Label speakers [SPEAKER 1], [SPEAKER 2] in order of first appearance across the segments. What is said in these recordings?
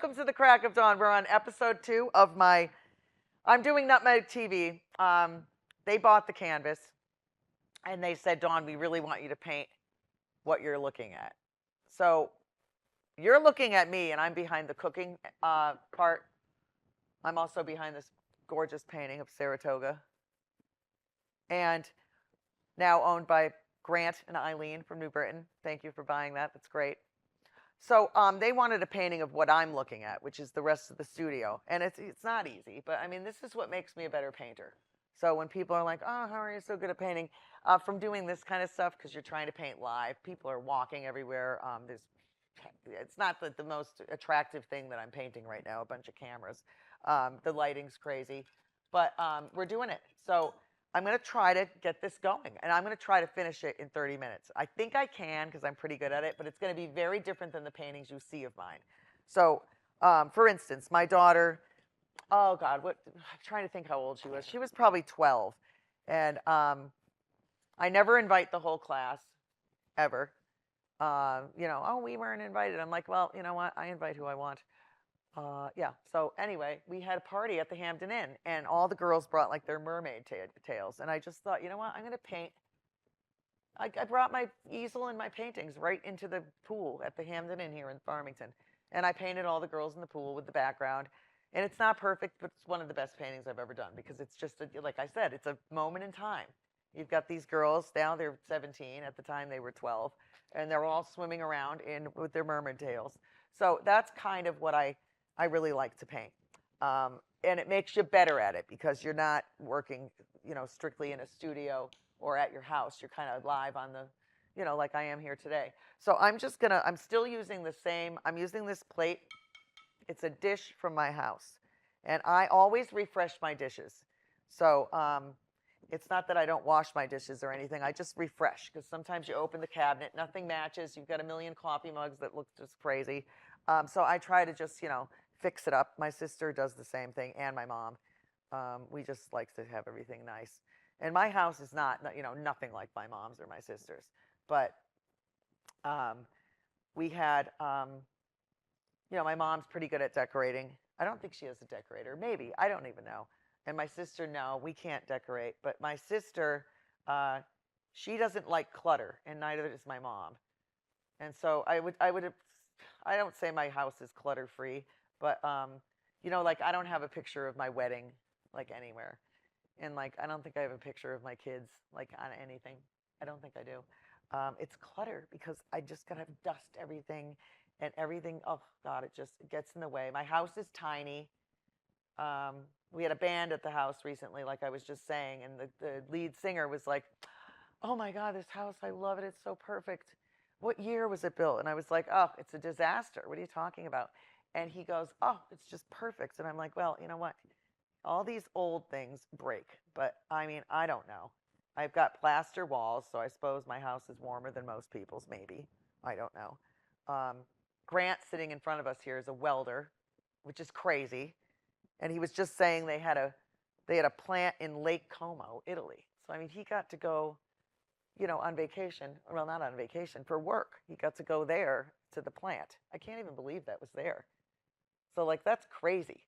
[SPEAKER 1] welcome to the Crack of Dawn. We're on episode 2 of I'm doing Nutmeg TV. They bought the canvas, and they said, Dawn, we really want you to paint what you're looking at. So you're looking at me, and I'm behind the cooking part. I'm also behind this gorgeous painting of Saratoga, and now owned by Grant and Eileen from New Britain. Thank you for buying that. That's great. So they wanted a painting of what I'm looking at, which is the rest of the studio. And it's not easy, but I mean, this is what makes me a better painter. So when people are like, oh, how are you so good at painting? From doing this kind of stuff, because you're trying to paint live, people are walking everywhere. It's not the most attractive thing that I'm painting right now, a bunch of cameras. The lighting's crazy, but we're doing it. So I'm going to try to get this going, and I'm going to try to finish it in 30 minutes. I think I can because I'm pretty good at it, but it's going to be very different than the paintings you see of mine. So, for instance, my daughter, oh, God, I'm trying to think how old she was. She was probably 12, and I never invite the whole class, ever. Oh, we weren't invited. I'm like, well, you know what? I invite who I want. Yeah, so anyway, we had a party at the Hampton Inn, and all the girls brought like their mermaid tails, and I just thought, you know what, I'm going to paint. I brought my easel and my paintings right into the pool at the Hampton Inn here in Farmington, and I painted all the girls in the pool with the background, and it's not perfect, but it's one of the best paintings I've ever done, because it's just, like I said, it's a moment in time. You've got these girls, now they're 17, at the time they were 12, and they're all swimming around with their mermaid tails. So that's kind of what I really like to paint. And it makes you better at it because you're not working, strictly in a studio or at your house. You're kind of live on the, like I am here today. So I'm still using I'm using this plate. It's a dish from my house. And I always refresh my dishes. So it's not that I don't wash my dishes or anything. I just refresh because sometimes you open the cabinet, nothing matches. You've got a million coffee mugs that look just crazy. So I try to just, fix it up. My sister does the same thing, and my mom. We just like to have everything nice. And my house is not, nothing like my mom's or my sister's. But we had, my mom's pretty good at decorating. I don't think she is a decorator. Maybe. I don't even know. And my sister, no, we can't decorate. But my sister, she doesn't like clutter, and neither does my mom. And so I don't say my house is clutter-free, but, like I don't have a picture of my wedding, like anywhere. And like, I don't think I have a picture of my kids, like on anything. I don't think I do. It's clutter because I just gotta dust everything and everything. Oh God, it gets in the way. My house is tiny. We had a band at the house recently, like I was just saying, and the lead singer was like, oh my God, this house, I love it. It's so perfect. What year was it built? And I was like, oh, it's a disaster. What are you talking about? And he goes, oh, it's just perfect. And I'm like, well, you know what? All these old things break. But I mean, I don't know. I've got plaster walls, so I suppose my house is warmer than most people's, maybe. I don't know. Grant sitting in front of us here is a welder, which is crazy. And he was just saying they had a plant in Lake Como, Italy. So I mean, he got to go, on vacation. Well, not on vacation, for work. He got to go there to the plant. I can't even believe that was there. So like, that's crazy.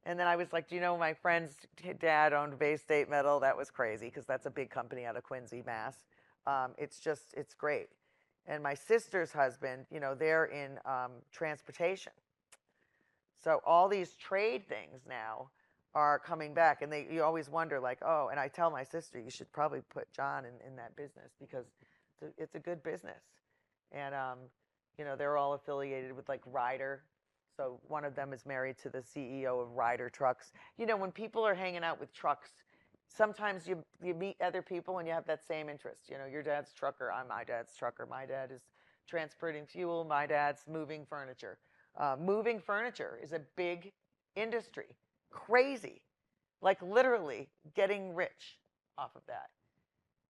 [SPEAKER 1] And then I was like, do you know my friend's dad owned Bay State Metal? That was crazy because that's a big company out of Quincy, Mass. It's great. And my sister's husband, they're in transportation. So all these trade things now are coming back, and you always wonder, like, oh, and I tell my sister, you should probably put John in that business because it's a good business. And, they're all affiliated with, like, Ryder. So one of them is married to the CEO of Ryder Trucks. When people are hanging out with trucks, sometimes you meet other people and you have that same interest. Your dad's trucker, I'm my dad's trucker. My dad is transporting fuel. My dad's moving furniture. Moving furniture is a big industry. Crazy. Like literally getting rich off of that.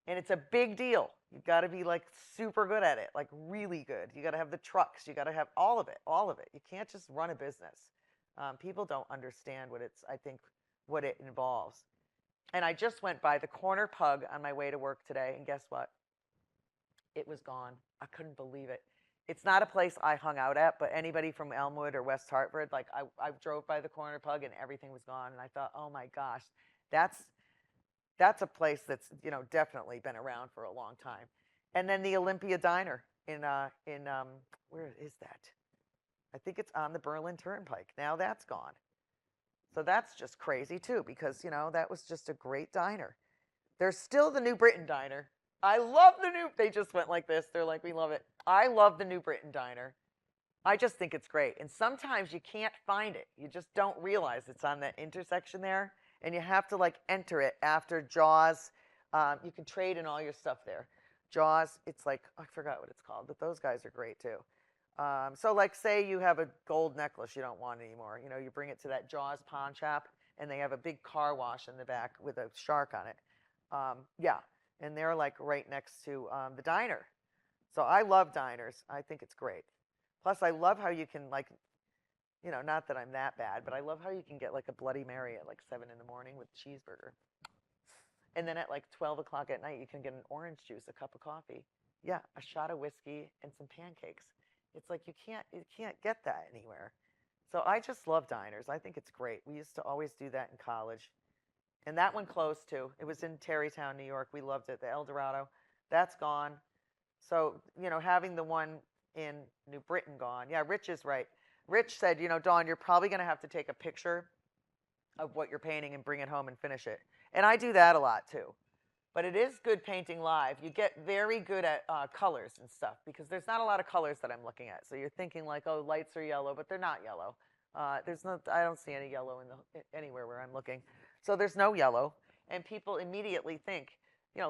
[SPEAKER 1] And it's a big deal. You've got to be like super good at it, like really good. You got to have the trucks. You got to have all of it, all of it. You can't just run a business. People don't understand what it involves. And I just went by the Corner Pug on my way to work today, and guess what? It was gone. I couldn't believe it. It's not a place I hung out at, but anybody from Elmwood or West Hartford, like I drove by the corner pub and everything was gone, and I thought, oh my gosh, that's that's a place that's definitely been around for a long time. And then the Olympia Diner in where is that? I think it's on the Berlin Turnpike. Now that's gone. So that's just crazy too, because that was just a great diner. There's still the New Britain Diner. I love the new. They just went like this. They're like, we love it. I love the New Britain Diner. I just think it's great. And sometimes you can't find it. You just don't realize it's on that intersection there, and you have to like enter it after Jaws. You can trade in all your stuff there. Jaws, it's like, I forgot what it's called, but those guys are great too. So like say you have a gold necklace you don't want anymore. You bring it to that Jaws pawn shop, and they have a big car wash in the back with a shark on it. Yeah, and they're like right next to the diner. So I love diners. I think it's great. Plus, I love how you can like, not that I'm that bad, but I love how you can get like a Bloody Mary at like 7 in the morning with cheeseburger. And then at like 12 o'clock at night, you can get an orange juice, a cup of coffee. Yeah, a shot of whiskey and some pancakes. It's like you can't get that anywhere. So I just love diners. I think it's great. We used to always do that in college. And that one closed too. It was in Tarrytown, New York. We loved it. The El Dorado, that's gone. So, having the one in New Britain gone. Yeah, Rich is right. Rich said, Dawn, you're probably going to have to take a picture of what you're painting and bring it home and finish it. And I do that a lot too. But it is good painting live. You get very good at colors and stuff because there's not a lot of colors that I'm looking at. So you're thinking like, oh, lights are yellow, but they're not yellow. I don't see any yellow anywhere where I'm looking. So there's no yellow. And people immediately think,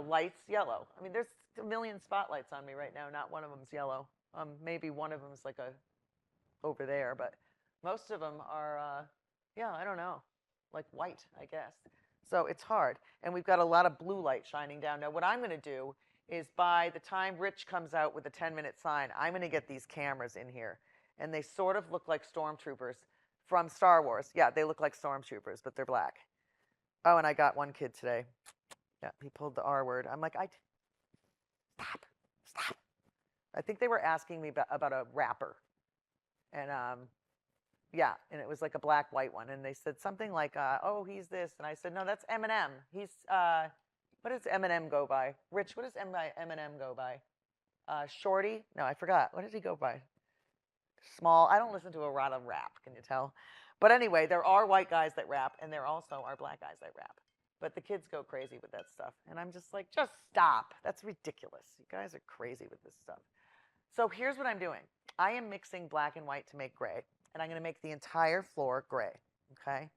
[SPEAKER 1] lights yellow. I mean, there's a million spotlights on me right now. Not one of them's yellow. Maybe one of them's like over there, but most of them are, yeah, I don't know, like white, I guess. So it's hard. And we've got a lot of blue light shining down. Now, what I'm going to do is by the time Rich comes out with a 10-minute sign, I'm going to get these cameras in here. And they sort of look like stormtroopers from Star Wars. Yeah, they look like stormtroopers, but they're black. Oh, and I got one kid today. Yeah, he pulled the R word. I'm like, stop. I think they were asking me about a rapper. And yeah, and it was like a black white one, and they said something like, "Oh, he's this," and I said, "No, that's Eminem. He's what does Eminem go by? Rich, what does Eminem go by? Shorty? No, I forgot. What did he go by? Small. I don't listen to a lot of rap. Can you tell? But anyway, there are white guys that rap, and there also are black guys that rap. But the kids go crazy with that stuff, and I'm just like, just stop. That's ridiculous. You guys are crazy with this stuff. So here's what I'm doing. I am mixing black and white to make gray, and I'm going to make the entire floor gray, okay?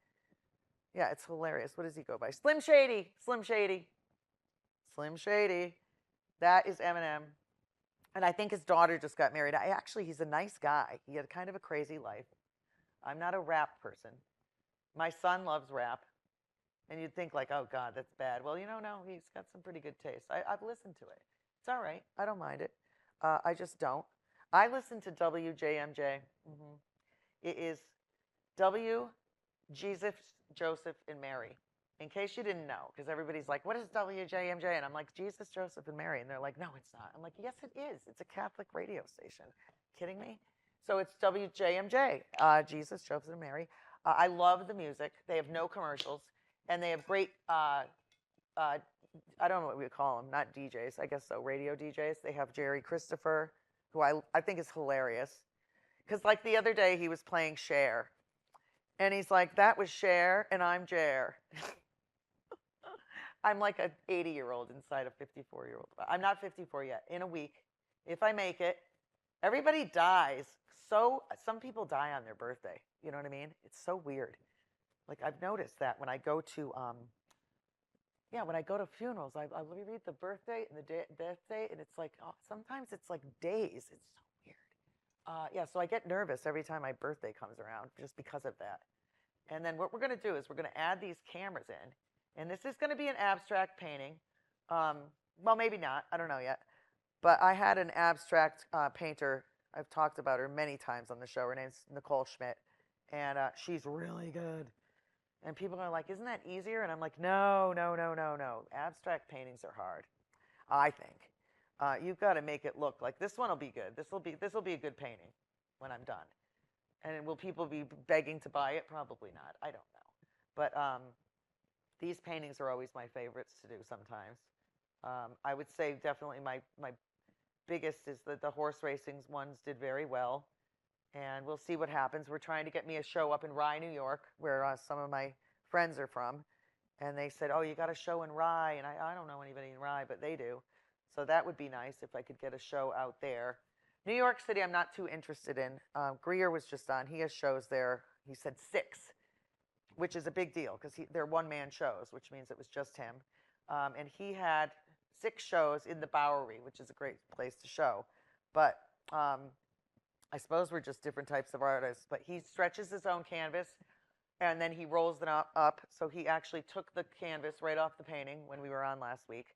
[SPEAKER 1] Yeah, it's hilarious. What does he go by? Slim Shady, Slim Shady, Slim Shady. That is Eminem. And I think his daughter just got married. He's a nice guy. He had kind of a crazy life. I'm not a rap person. My son loves rap. And you'd think like, oh, God, that's bad. Well, no, he's got some pretty good taste. I've listened to it. It's all right. I don't mind it. I just don't. I listen to WJMJ. Mm-hmm. It is W, Jesus, Joseph, and Mary. In case you didn't know, because everybody's like, what is WJMJ? And I'm like, Jesus, Joseph, and Mary. And they're like, no, it's not. I'm like, yes, it is. It's a Catholic radio station. Kidding me? So it's WJMJ, Jesus, Joseph, and Mary. I love the music. They have no commercials. And they have great, I don't know what we would call them, not DJs, I guess so, radio DJs. They have Jerry Christopher, who I think is hilarious. Because like the other day, he was playing Cher. And he's like, that was Cher, and I'm Jer. I'm like an 80-year-old inside a 54-year-old. I'm not 54 yet. In a week, if I make it, everybody dies. So some people die on their birthday. You know what I mean? It's so weird. Like I've noticed that when I go to, when I go to funerals, I read the birthday and the death date, and it's like, oh, sometimes it's like days. It's so weird. So I get nervous every time my birthday comes around just because of that. And then what we're going to do is we're going to add these cameras in. And this is going to be an abstract painting. Well, maybe not. I don't know yet. But I had an abstract painter. I've talked about her many times on the show. Her name's Nicole Schmidt. And she's really good. And people are like, isn't that easier? And I'm like, no. Abstract paintings are hard, I think. You've got to make it look like this one will be good. This will be a good painting when I'm done. And will people be begging to buy it? Probably not. I don't know. But these paintings are always my favorites to do sometimes. I would say definitely my biggest is the horse racing ones did very well. And we'll see what happens. We're trying to get me a show up in Rye, New York, where some of my friends are from. And they said, oh, you got a show in Rye. And I don't know anybody in Rye, but they do. So that would be nice if I could get a show out there. New York City, I'm not too interested in. Greer was just on. He has shows there. He said 6, which is a big deal because they're one-man shows, which means it was just him. And he had 6 shows in the Bowery, which is a great place to show. But I suppose we're just different types of artists. But he stretches his own canvas, and then he rolls it up. So he actually took the canvas right off the painting when we were on last week,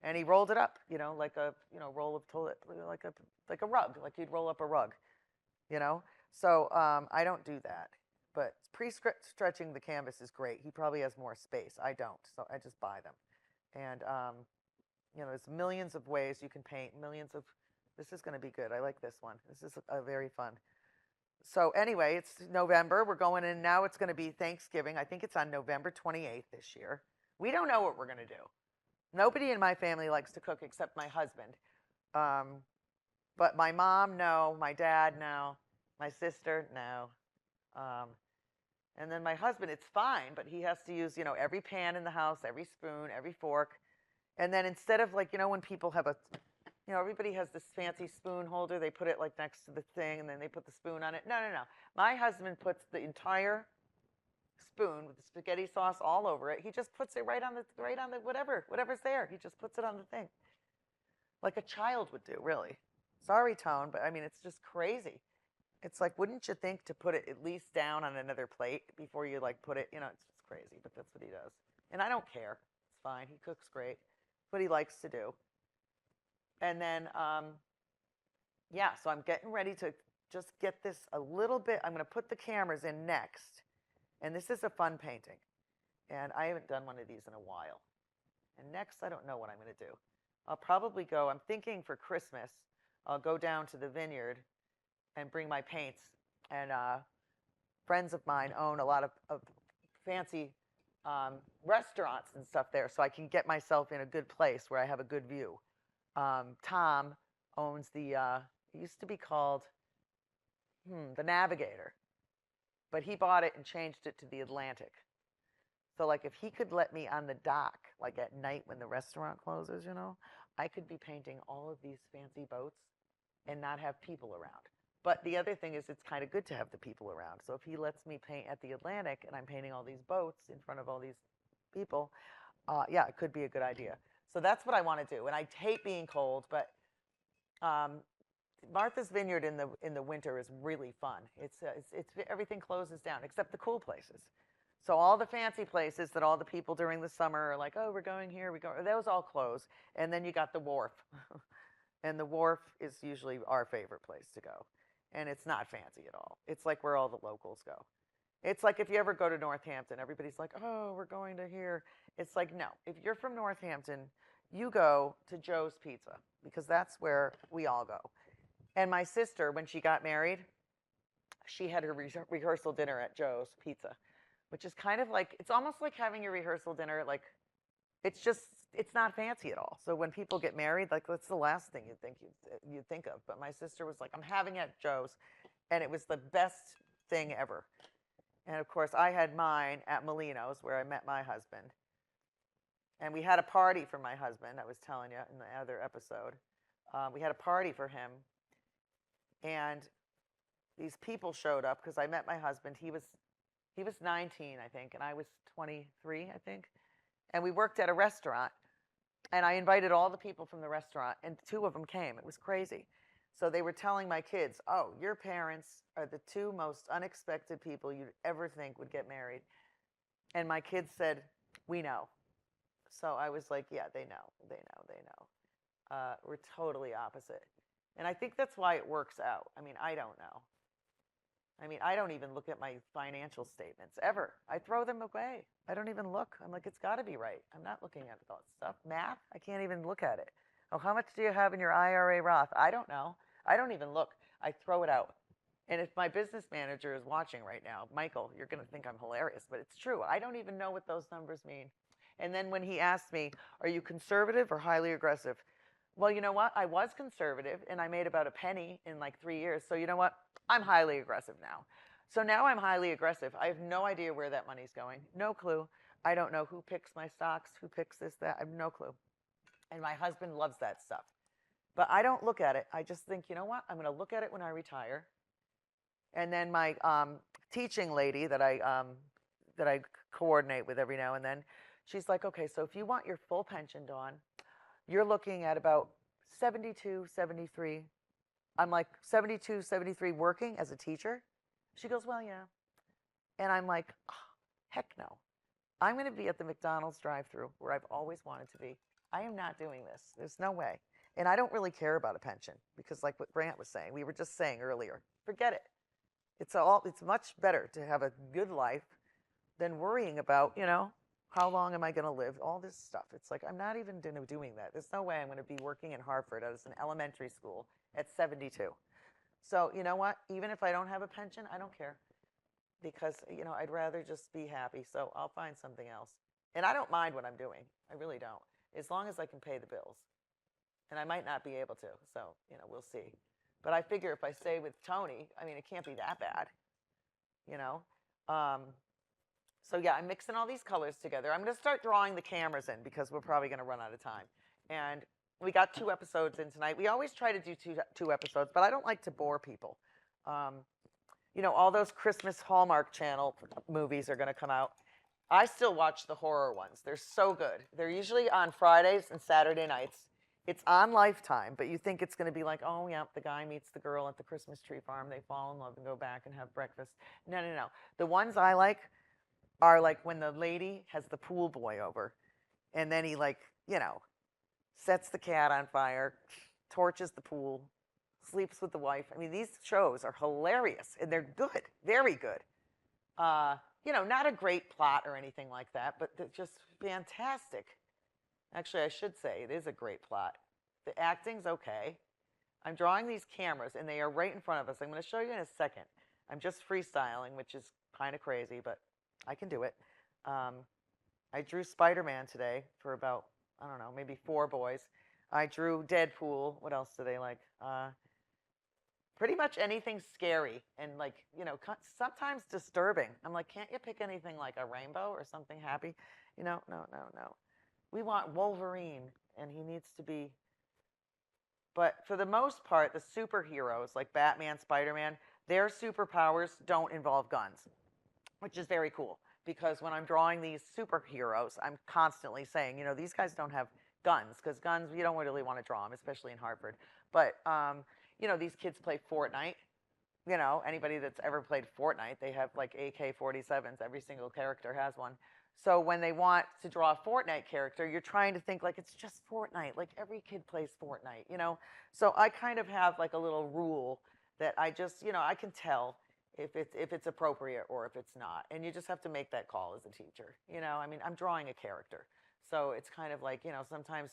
[SPEAKER 1] and he rolled it up, like a roll of toilet, like a rug, like you'd roll up a rug, So I don't do that, but pre-stretching the canvas is great. He probably has more space. I don't, so I just buy them, and there's millions of ways you can paint. This is going to be good. I like this one. This is very fun. So anyway, it's November. We're going in now. It's going to be Thanksgiving. I think it's on November 28th this year. We don't know what we're going to do. Nobody in my family likes to cook except my husband. But my mom, no. My dad, no. My sister, no. And then my husband, it's fine, but he has to use, every pan in the house, every spoon, every fork. And then instead of when people have everybody has this fancy spoon holder. They put it next to the thing, and then they put the spoon on it. No. My husband puts the entire spoon with the spaghetti sauce all over it. He just puts it right on the whatever's there. He just puts it on the thing, like a child would do, really. Sorry, Tone, but I mean, it's just crazy. It's like, wouldn't you think to put it at least down on another plate before you put it? It's just crazy, but that's what he does. And I don't care. It's fine. He cooks great. It's what he likes to do. And then, so I'm getting ready to just get this a little bit. I'm going to put the cameras in next. And this is a fun painting. And I haven't done one of these in a while. And next, I don't know what I'm going to do. I'll probably go, I'm thinking for Christmas, I'll go down to the vineyard and bring my paints. And friends of mine own a lot of fancy restaurants and stuff there, so I can get myself in a good place where I have a good view. Tom owns it used to be called the Navigator, but he bought it and changed it to the Atlantic. So if he could let me on the dock, at night when the restaurant closes, I could be painting all of these fancy boats and not have people around. But the other thing is, it's kind of good to have the people around. So if he lets me paint at the Atlantic and I'm painting all these boats in front of all these people, it could be a good idea. So that's what I want to do. And I hate being cold, but Martha's Vineyard in the winter is really fun. It's everything closes down except the cool places. So all the fancy places that all the people during the summer are like, oh, we're going here, those all close. And then you got the wharf. And the wharf is usually our favorite place to go. And it's not fancy at all. It's like where all the locals go. It's like if you ever go to Northampton, everybody's like, oh, we're going to here. It's like, no, if you're from Northampton, you go to Joe's Pizza, because that's where we all go. And my sister, when she got married, she had her rehearsal dinner at Joe's Pizza, which is kind of it's almost like having your rehearsal dinner, it's not fancy at all. So when people get married, that's the last thing you'd think of. But my sister was like, I'm having it at Joe's, and it was the best thing ever. And of course, I had mine at Molino's, where I met my husband. And we had a party for my husband, I was telling you in the other episode. We had a party for him. And these people showed up because I met my husband. He was 19, I think, and I was 23, I think. And we worked at a restaurant. And I invited all the people from the restaurant, and 2 of them came. It was crazy. So they were telling my kids, oh, your parents are the 2 most unexpected people you'd ever think would get married. And my kids said, we know. So I was like, yeah, they know. We're totally opposite. And I think that's why it works out. I mean, I don't know. I don't even look at my financial statements, ever. I throw them away. I don't even look. I'm like, it's got to be right. I'm not looking at that stuff. Math, I can't even look at it. Oh, how much do you have in your IRA Roth? I don't know. I don't even look. I throw it out. And if my business manager is watching right now, Michael, you're going to think I'm hilarious, but it's true. I don't even know what those numbers mean. And then when he asked me, are you conservative or highly aggressive? Well, you know what? I was conservative and I made about a penny in like 3 years. So you know what? I'm highly aggressive now. So now I'm highly aggressive. I have no idea where that money's going. No clue. I don't know who picks my stocks, who picks this, that. I have no clue. And my husband loves that stuff. But I don't look at it. I just think, you know what? I'm going to look at it when I retire. And then my teaching lady that I coordinate with every now and then, she's like, okay, so if you want your full pension, Dawn, you're looking at about 72, 73. I'm like, 72, 73 working as a teacher? She goes, well, yeah. And I'm like, oh, heck no. I'm going to be at the McDonald's drive-thru where I've always wanted to be. I am not doing this. There's no way. And I don't really care about a pension because like what Brant was saying, we were just saying earlier, forget it. It's much better to have a good life than worrying about, how long am I going to live? All this stuff. It's like, I'm not even doing that. There's no way I'm going to be working in Hartford as an elementary school at 72. So you know what? Even if I don't have a pension, I don't care because, I'd rather just be happy. So I'll find something else. And I don't mind what I'm doing. I really don't. As long as I can pay the bills. And I might not be able to. So, we'll see. But I figure if I stay with Tony, I mean, it can't be that bad, So yeah, I'm mixing all these colors together. I'm going to start drawing the cameras in because we're probably going to run out of time. And we got 2 episodes in tonight. We always try to do two episodes, but I don't like to bore people. All those Christmas Hallmark Channel movies are going to come out. I still watch the horror ones. They're so good. They're usually on Fridays and Saturday nights. It's on Lifetime, but you think it's going to be like, oh, yeah, the guy meets the girl at the Christmas tree farm. They fall in love and go back and have breakfast. No, no, no. The ones I like are like when the lady has the pool boy over, and then he sets the cat on fire, torches the pool, sleeps with the wife. I mean, these shows are hilarious, and they're good, very good. Not a great plot or anything like that, but they're just fantastic. Actually, I should say it is a great plot. The acting's okay. I'm drawing these cameras, and they are right in front of us. I'm going to show you in a second. I'm just freestyling, which is kind of crazy, but I can do it. I drew Spider-Man today for about, I don't know, maybe 4 boys. I drew Deadpool. What else do they like? Pretty much anything scary and sometimes disturbing. I'm like, can't you pick anything like a rainbow or something happy? No. We want Wolverine, and he needs to be. But for the most part, the superheroes like Batman, Spider-Man, their superpowers don't involve guns, which is very cool. Because when I'm drawing these superheroes, I'm constantly saying, these guys don't have guns, because guns, you don't really want to draw them, especially in Hartford. But, these kids play Fortnite. Anybody that's ever played Fortnite, they have like AK-47s. Every single character has one. So when they want to draw a Fortnite character, you're trying to think like it's just Fortnite. Like every kid plays Fortnite, So I kind of have like a little rule that I just, I can tell if it's appropriate or if it's not. And you just have to make that call as a teacher. I mean, I'm drawing a character. So it's kind of like, sometimes,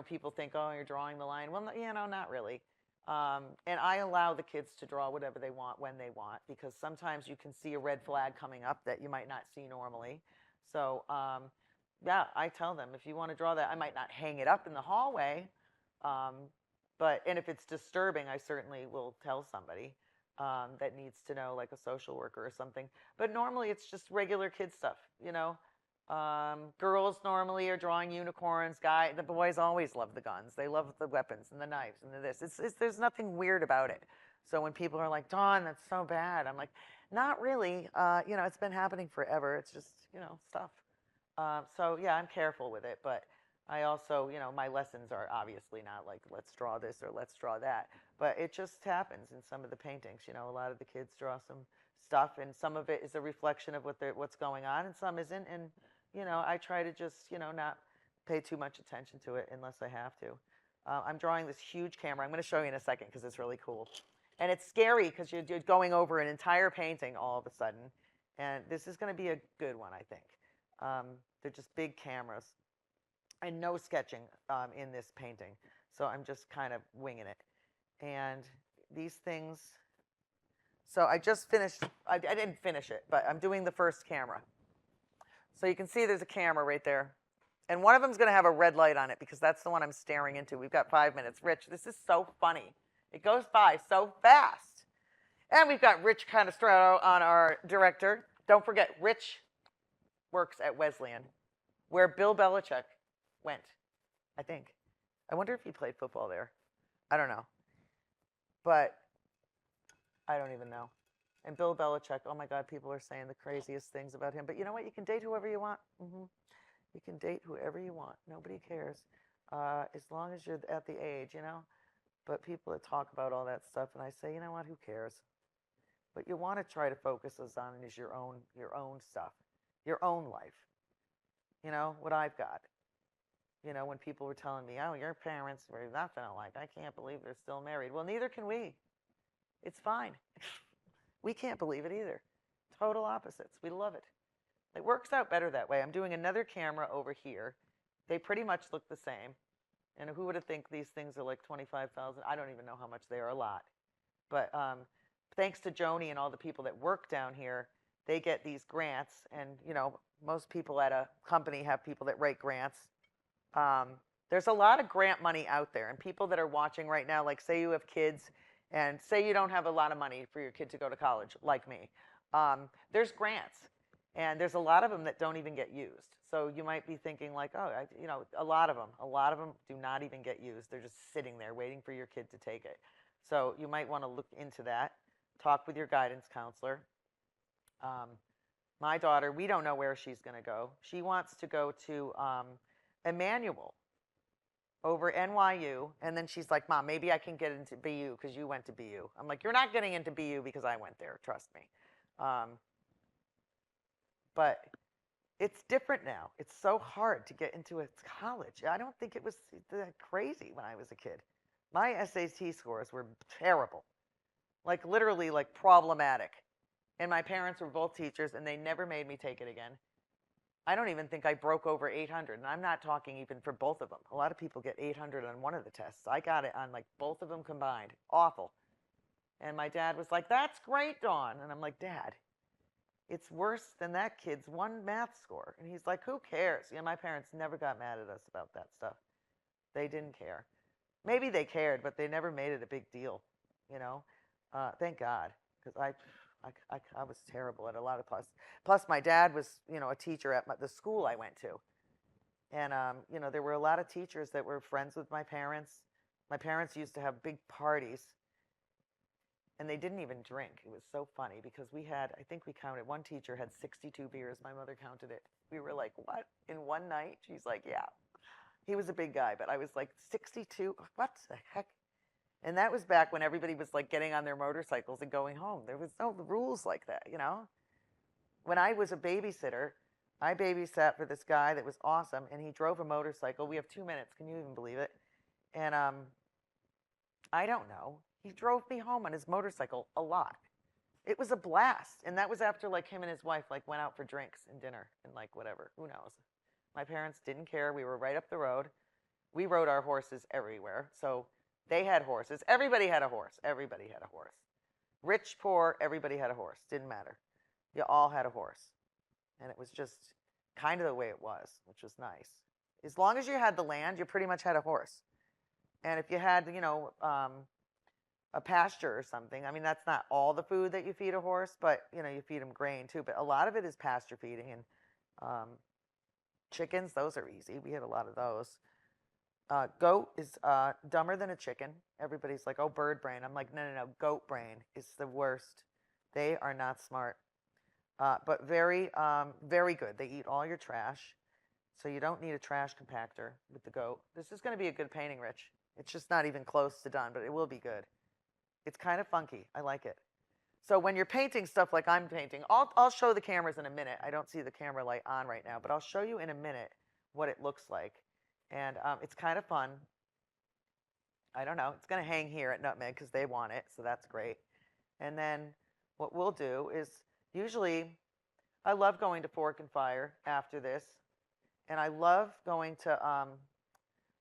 [SPEAKER 1] people think, oh, you're drawing the line. Well, not really. And I allow the kids to draw whatever they want when they want, because sometimes you can see a red flag coming up that you might not see normally. So, yeah, I tell them, if you want to draw that, I might not hang it up in the hallway. And if it's disturbing, I certainly will tell somebody that needs to know, like a social worker or something. But normally it's just regular kid stuff, Girls normally are drawing unicorns. The boys always love the guns. They love the weapons and the knives and the this. There's nothing weird about it. So when people are like, Dawn, that's so bad, I'm like, not really. It's been happening forever. It's just, stuff. So yeah, I'm careful with it, but I also, my lessons are obviously not like, let's draw this or let's draw that, but it just happens in some of the paintings. A lot of the kids draw some stuff, and some of it is a reflection of what's going on, and some isn't. And I try to just, not pay too much attention to it unless I have to. I'm drawing this huge camera. I'm going to show you in a second because it's really cool. And it's scary because you're going over an entire painting all of a sudden. And this is going to be a good one, I think. They're just big cameras. And no sketching in this painting. So I'm just kind of winging it. And these things, so I just finished, I didn't finish it, but I'm doing the first camera. So you can see there's a camera right there. And one of them's going to have a red light on it because that's the one I'm staring into. We've got 5 minutes. Rich, this is so funny. It goes by so fast. And we've got Rich Canestrato on our director. Don't forget, Rich works at Wesleyan, where Bill Belichick went, I think. I wonder if he played football there. I don't know. But I don't even know. And Bill Belichick, oh my God, people are saying the craziest things about him. But you know what? You can date whoever you want. You can date whoever you want. Nobody cares. As long as you're at the age, you know. But people that talk about all that stuff, and I say, you know what? Who cares? What you want to try to focus on is your own stuff, your own life. You know, what I've got. You know, when people were telling me, oh, your parents were nothing alike. I can't believe they're still married. Well, neither can we. It's fine. We can't believe it either. Total opposites. We love it. It works out better that way. I'm doing another camera over here. They pretty much look the same. And who would have think these things are like 25,000? I don't even know how much they are, a lot. But thanks to Joni and all the people that work down here, they get these grants. And, you know, most people at a company have people that write grants. There's a lot of grant money out there. And people that are watching right now, like say you have kids and say you don't have a lot of money for your kid to go to college, like me. There's grants. And there's a lot of them that don't even get used. So you might be thinking like, oh, you know, a lot of them do not even get used. They're just sitting there waiting for your kid to take it. So you might want to look into that. Talk with your guidance counselor. My daughter, we don't know where she's going to go. She wants to go to Emmanuel over NYU. And then she's like, Mom, maybe I can get into BU because you went to BU. I'm like, you're not getting into BU because I went there. Trust me. But it's different now. It's so hard to get into a college. I don't think it was that crazy when I was a kid. My SAT scores were terrible, like literally like problematic. And my parents were both teachers, and they never made me take it again. I don't even think I broke over 800, and I'm not talking even for both of them. A lot of people get 800 on one of the tests. I got it on like both of them combined. Awful. And my dad was like, that's great, Dawn. And I'm like, Dad, it's worse than that kid's one math score. And he's like, who cares? You know, my parents never got mad at us about that stuff. They didn't care. Maybe they cared, but they never made it a big deal, you know. Thank God, because I was terrible at a lot of classes. Plus, my dad was, you know, a teacher at the school I went to. And, you know, there were a lot of teachers that were friends with my parents. My parents used to have big parties. And they didn't even drink. It was so funny because we had, I think we counted, one teacher had 62 beers. My mother counted it. We were like, what? In one night? She's like, yeah. He was a big guy, but I was like, 62? What the heck? And that was back when everybody was like getting on their motorcycles and going home. There was no rules like that, you know? When I was a babysitter, I babysat for this guy that was awesome, and he drove a motorcycle. We have 2 minutes. Can you even believe it? And I don't know. He drove me home on his motorcycle a lot. It was a blast. And that was after like him and his wife like went out for drinks and dinner and like whatever. Who knows? My parents didn't care. We were right up the road. We rode our horses everywhere. So they had horses. Everybody had a horse. Everybody had a horse. Rich, poor, everybody had a horse. Didn't matter. You all had a horse. And it was just kind of the way it was, which was nice. As long as you had the land, you pretty much had a horse. And if you had, you know, a pasture or something. I mean, that's not all the food that you feed a horse, but, you know, you feed them grain too. But a lot of it is pasture feeding. And chickens, those are easy. We had a lot of those. Goat is dumber than a chicken. Everybody's like, oh, bird brain. I'm like, no, no, no. Goat brain is the worst. They are not smart. But very, very good. They eat all your trash. So you don't need a trash compactor with the goat. This is going to be a good painting, Rich. It's just not even close to done, but it will be good. It's kind of funky. I like it. So when you're painting stuff like I'm painting, I'll show the cameras in a minute. I don't see the camera light on right now, but I'll show you in a minute what it looks like. And it's kind of fun. I don't know. It's going to hang here at Nutmeg because they want it, so that's great. And then what we'll do is usually I love going to Fork and Fire after this. And I love going to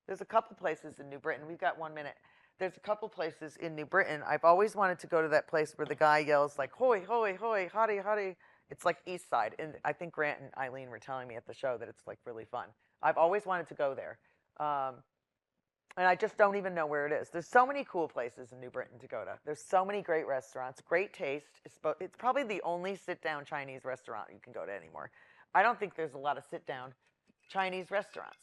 [SPEAKER 1] There's a couple places in New Britain. We've got 1 minute. There's a couple places in New Britain. I've always wanted to go to that place where the guy yells like, "Hoy, hoy, hoy, hotty, hotty." It's like East Side. And I think Grant and Eileen were telling me at the show that it's like really fun. I've always wanted to go there. And I just don't even know where it is. There's so many cool places in New Britain to go to. There's so many great restaurants, great taste. It's probably the only sit-down Chinese restaurant you can go to anymore. I don't think there's a lot of sit-down Chinese restaurants.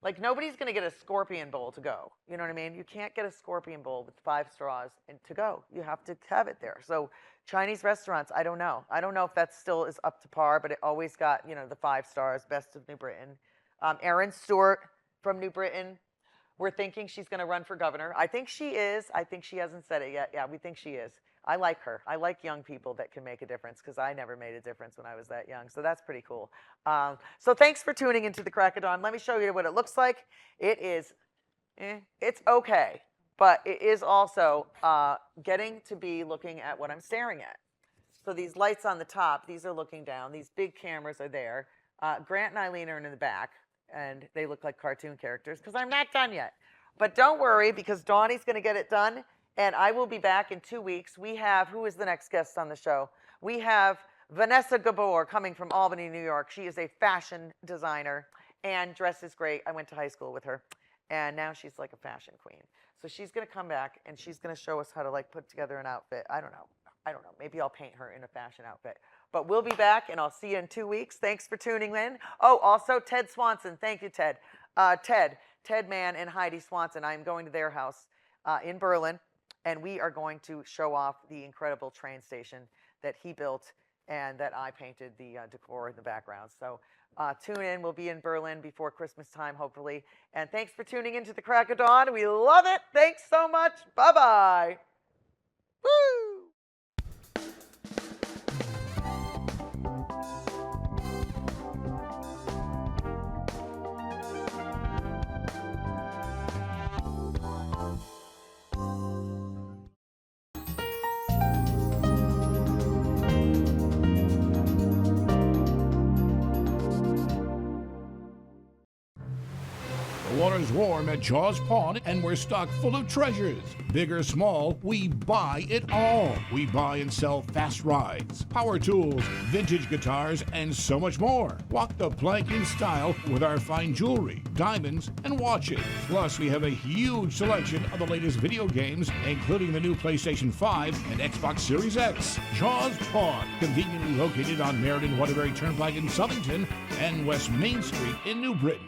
[SPEAKER 1] Like, nobody's going to get a scorpion bowl to go. You know what I mean? You can't get a scorpion bowl with 5 straws and to go. You have to have it there. So Chinese restaurants, I don't know. I don't know if that still is up to par, but it always got, you know, the 5 stars, best of New Britain. Erin Stewart from New Britain. We're thinking she's going to run for governor. I think she is. I think she hasn't said it yet. Yeah, we think she is. I like her. I like young people that can make a difference because I never made a difference when I was that young. So that's pretty cool. So thanks for tuning into the Crack of Dawn. Let me show you what it looks like. It is, it's okay. But it is also getting to be looking at what I'm staring at. So these lights on the top, these are looking down. These big cameras are there. Grant and Eileen are in the back. And they look like cartoon characters because I'm not done yet. But don't worry because Donnie's going to get it done. And I will be back in 2 weeks. We have, who is the next guest on the show? We have Vanessa Gabor coming from Albany, New York. She is a fashion designer and dresses great. I went to high school with her. And now she's like a fashion queen. So she's going to come back and she's going to show us how to like put together an outfit. I don't know. Maybe I'll paint her in a fashion outfit. But we'll be back, and I'll see you in 2 weeks. Thanks for tuning in. Oh, also, Ted Swanson. Thank you, Ted. Ted Mann and Heidi Swanson. I am going to their house in Berlin, and we are going to show off the incredible train station that he built and that I painted the decor in the background. So tune in. We'll be in Berlin before Christmas time, hopefully. And thanks for tuning into the Crack of Dawn. We love it. Thanks so much. Bye-bye. Woo!
[SPEAKER 2] The water's warm at Jaws Pond, and we're stocked full of treasures. Big or small, we buy it all. We buy and sell fast rides, power tools, vintage guitars, and so much more. Walk the plank in style with our fine jewelry, diamonds, and watches. Plus, we have a huge selection of the latest video games, including the new PlayStation 5 and Xbox Series X. Jaws Pond, conveniently located on Meriden Waterbury Turnpike in Southington and West Main Street in New Britain.